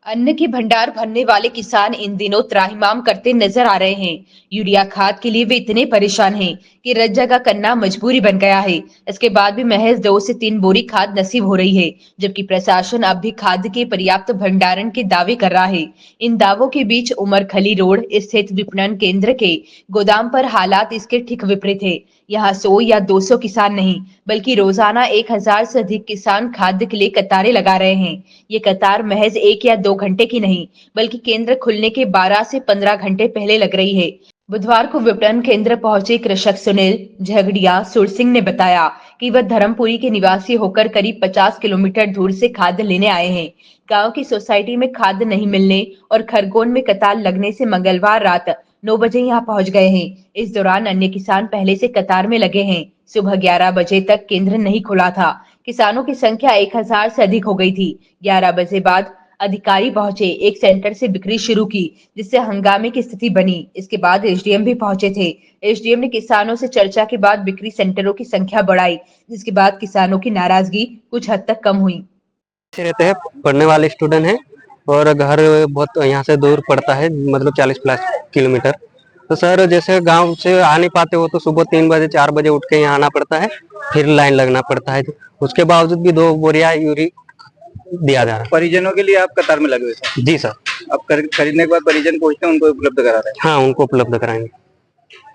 अन्न के भंडार भरने वाले किसान इन दिनों त्राहिमाम करते नजर आ रहे हैं। यूरिया खाद के लिए वे इतने परेशान हैं कि रज जगह करना मजबूरी बन गया है। इसके बाद भी महज 2 से 3 बोरी खाद नसीब हो रही है, जबकि प्रशासन अब भी खाद के पर्याप्त भंडारण के दावे कर रहा है। इन दावों के बीच उमरखली रोड स्थित विपणन केंद्र के गोदाम पर हालात इसके ठीक विपरीत है। यहाँ 100 या 200 किसान नहीं, बल्कि रोजाना 1000 से अधिक किसान खाद्य के लिए कतारें लगा रहे हैं। ये कतार महज 1 या 2 घंटे की नहीं, बल्कि केंद्र खुलने के 12 से 15 घंटे पहले लग रही है। बुधवार को विपणन केंद्र पहुंचे कृषक सुनील झगड़िया सुरसिंह ने बताया कि वह धर्मपुरी के निवासी होकर करीब 50 किलोमीटर दूर से खाद लेने आए हैं। गांव की सोसाइटी में खाद नहीं मिलने और खरगोन में कतार लगने से मंगलवार रात 9 बजे यहां पहुंच गए हैं। इस दौरान अन्य किसान पहले से कतार में लगे हैं। सुबह 11 बजे तक केंद्र नहीं खुला था। किसानों की संख्या 1000 से अधिक हो गई थी। 11 बजे बाद अधिकारी पहुंचे, एक सेंटर से बिक्री शुरू की, जिससे हंगामे की स्थिति बनी। इसके बाद एसडीएम भी पहुंचे थे। एसडीएम ने किसानों से चर्चा के बाद बिक्री सेंटरों की संख्या बढ़ाई, जिसके बाद किसानों की नाराजगी कुछ हद तक कम हुई। रहते हैं, पढ़ने वाले स्टूडेंट हैं और घर बहुत यहाँ से दूर पड़ता है, मतलब 40+ किलोमीटर। तो सर जैसे गांव से आ नहीं पाते हो तो सुबह 3 बजे 4 बजे उठ के यहाँ आना पड़ता है, फिर लाइन लगना पड़ता है। उसके बावजूद भी 2 बोरिया यूरी दिया जा रहा है। परिजनों के लिए आप कतार में लगे हुए सर? जी सर। अब खरीदने के बाद परिजन पहुंचते हैं, उनको उपलब्ध करा रहे हैं? हाँ, उनको उपलब्ध कराएंगे।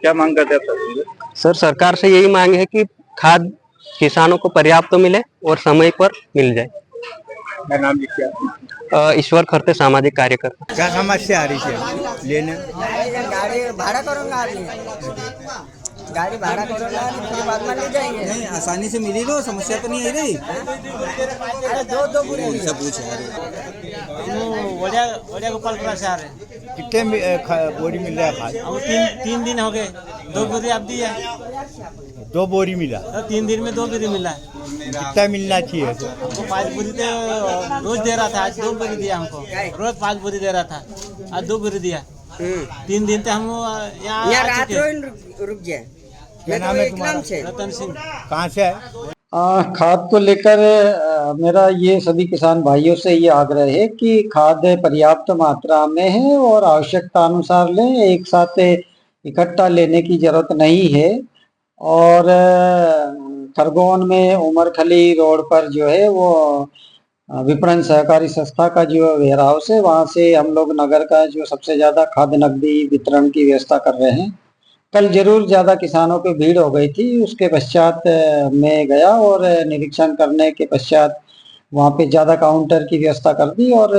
क्या मांग करते हैं आप सर? सरकार से यही मांग है कि खाद किसानों को पर्याप्त मिले और समय पर मिल जाए। क्या नाम लिखिए? ईश्वर खरते, सामाजिक कार्यकर्ता। क्या समस्या आ रही है लेने? गाड़ी भाड़ा करूंगा, गाड़ी भाड़ा करूंगा, फिर बाद में ले जाएंगे। नहीं, आसानी से मिली लो, समस्या तो नहीं आ रही। अरे दो पूरी सब पूछ गोपालपुरा से आ रहे हैं। कितने बोरी मिल रहा है खाद? अब तीन दिन हो गए, 2 बोरी अब दी है। 2 बोरी मिला? 3 दिन में 2 बोरी मिला है। कितना मिलना चाहिए? हमको 5 बोरी तो रोज दे रहा था, आज 2 बोरी दिया हमको। रोज 5 बोरी दे रहा था, आज 2 बोरी दिया। 3 दिन से हम यहाँ रात रुक जाए। क्या नाम है तुम्हारा? रतन सिंह। कहाँ से है? खाद को लेकर मेरा ये सभी किसान भाइयों से ये आग्रह है कि खाद पर्याप्त मात्रा में है और आवश्यकता अनुसार लें, एक साथ इकट्ठा लेने की जरूरत नहीं है। और खरगोन में उमरखली रोड पर जो है वो विपणन सहकारी संस्था का जो वेयर हाउस है, वहाँ से हम लोग नगर का जो सबसे ज़्यादा खाद्य नकदी वितरण की व्यवस्था कर रहे हैं। कल जरूर ज़्यादा किसानों की भीड़ हो गई थी, उसके पश्चात मैं गया और निरीक्षण करने के पश्चात वहाँ पे ज़्यादा काउंटर की व्यवस्था कर दी और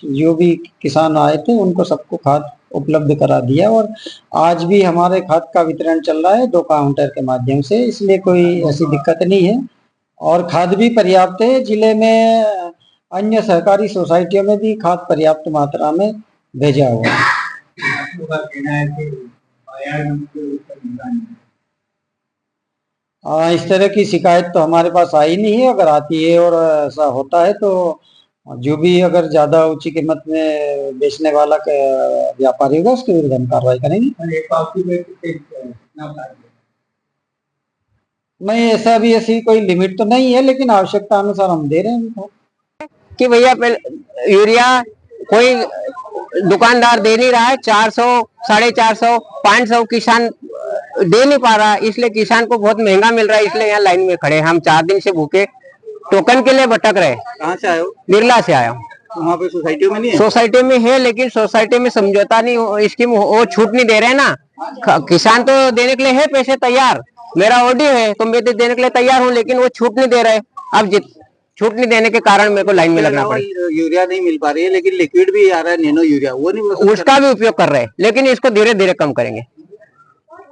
जो भी किसान आए थे उनको सबको खाद उपलब्ध करा दिया। और आज भी हमारे खाद का वितरण चल रहा है 2 काउंटर के माध्यम से, इसलिए कोई ऐसी दिक्कत नहीं है और खाद भी पर्याप्त है। जिले में अन्य सहकारी सोसाइटियों में भी खाद पर्याप्त मात्रा में भेजा हुआ है। इस तरह की शिकायत तो हमारे पास आई नहीं है। अगर आती है और ऐसा होता है तो जो भी अगर ज्यादा ऊंची कीमत में बेचने वाला व्यापारी होगा उसके विरुद्ध हम कार्रवाई करेंगे। नहीं, ऐसा भी ऐसी कोई लिमिट तो नहीं है, लेकिन आवश्यकता अनुसार हम दे रहे हैं कि भैया यूरिया कोई दुकानदार दे नहीं रहा है। 400, 450, 500 किसान दे नहीं पा रहा, इसलिए किसान को बहुत महंगा मिल रहा है। इसलिए यहाँ लाइन में खड़े, हम 4 दिन से भूखे टोकन के लिए भटक रहे। कहाँ से आए हो? बिरला से आया हूँ। वहाँ पे सोसाइटी में नहीं है? सोसाइटी में है, लेकिन सोसाइटी में समझौता नहीं, स्कीम वो छूट नहीं दे रहे ना। किसान तो देने के लिए है पैसे तैयार, मेरा ऑडियो है तो मैं देने के लिए तैयार हूँ, लेकिन वो छूट नहीं दे रहे। अब छूट नहीं देने के कारण मेरे को लाइन में लगना पड़ा। यूरिया नहीं मिल पा रही है, लेकिन लिक्विड भी आ रहा है, नैनो यूरिया, वो नहीं, उसका भी उपयोग कर रहे हैं, लेकिन इसको धीरे धीरे कम करेंगे,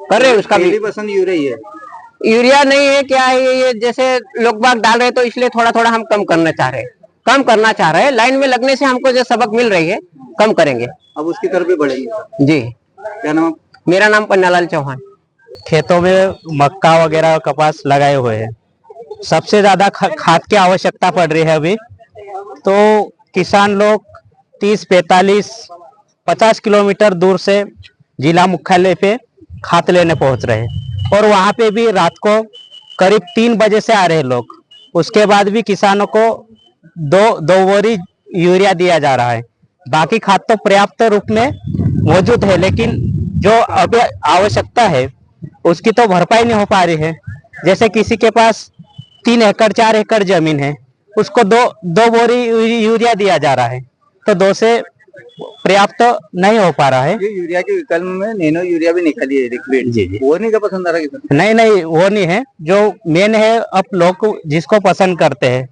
कर रहे हैं। उसका भी पसंद यूरिया ही है? यूरिया नहीं है, क्या है ये, जैसे लोग बाग डाल रहे हैं तो इसलिए थोड़ा थोड़ा हम कम करना चाह रहे हैं। लाइन में लगने से हमको जो सबक मिल रही है कम करेंगे, अब उसकी तरफ भी बढ़ेंगे। जी। क्या नाम? मेरा नाम पन्नालाल चौहान। खेतों में मक्का वगैरह कपास लगाए हुए हैं, सबसे ज्यादा खाद की आवश्यकता पड़ रही है अभी। तो किसान लोग 30, 45, 50 किलोमीटर दूर से जिला मुख्यालय पे खाद लेने पहुंच रहे हैं और वहां पे भी रात को करीब 3 बजे से आ रहे हैं लोग। उसके बाद भी किसानों को दो बोरी यूरिया दिया जा रहा है। बाकी खाद तो पर्याप्त रूप में मौजूद है, लेकिन जो अभी आवश्यकता है उसकी तो भरपाई नहीं हो पा रही है। जैसे किसी के पास 3 एकड़ 4 एकड़ जमीन है, उसको दो बोरी यूरिया दिया जा रहा है, तो 2 से पर्याप्त नहीं हो पा रहा है। ये यूरिया के विकल्प में नैनो यूरिया भी निकली है लिक्विड। जी जी, वो नहीं का पसंद आ रहा किसान? नहीं वो नहीं है। जो मेन है, अब लोग जिसको पसंद करते हैं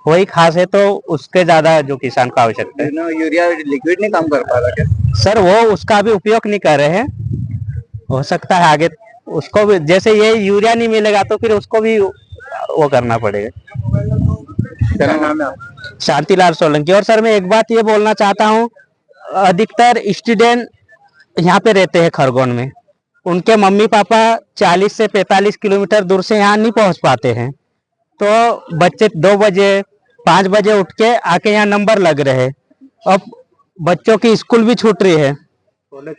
वही खास है, तो उसके ज्यादा जो किसान को आवश्यकता है। नैनो यूरिया लिक्विड नहीं काम कर पा रहा क्या? सर वो उसका भी उपयोग नहीं कर रहे हैं, हो सकता है आगे उसको भी, जैसे ये यूरिया नहीं मिलेगा तो फिर उसको भी वो करना पड़ेगा। क्या नाम है आपका? शांतिलाल सोलंकी। और सर मैं एक बात ये बोलना चाहता हूँ, अधिकतर स्टूडेंट यहाँ पे रहते हैं खरगोन में, उनके मम्मी पापा 40 से 45 किलोमीटर दूर से यहाँ नहीं पहुँच पाते हैं, तो बच्चे 2 बजे 5 बजे उठ के आके यहाँ नंबर लग रहे हैं। अब बच्चों की स्कूल भी छूट रही है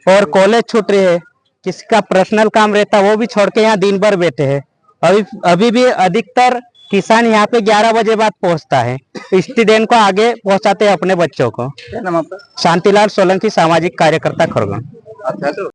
और कॉलेज छूट रही है, किसी का पर्सनल काम रहता है वो भी छोड़ के यहाँ दिन भर बैठे हैं। अभी भी अधिकतर किसान यहाँ पे 11 बजे बाद पहुँचता है, स्टूडेंट को आगे पहुँचाते हैं अपने बच्चों को। क्या नाम आपका? शांतिलाल सोलंकी, सामाजिक कार्यकर्ता खरगोन। अच्छा तो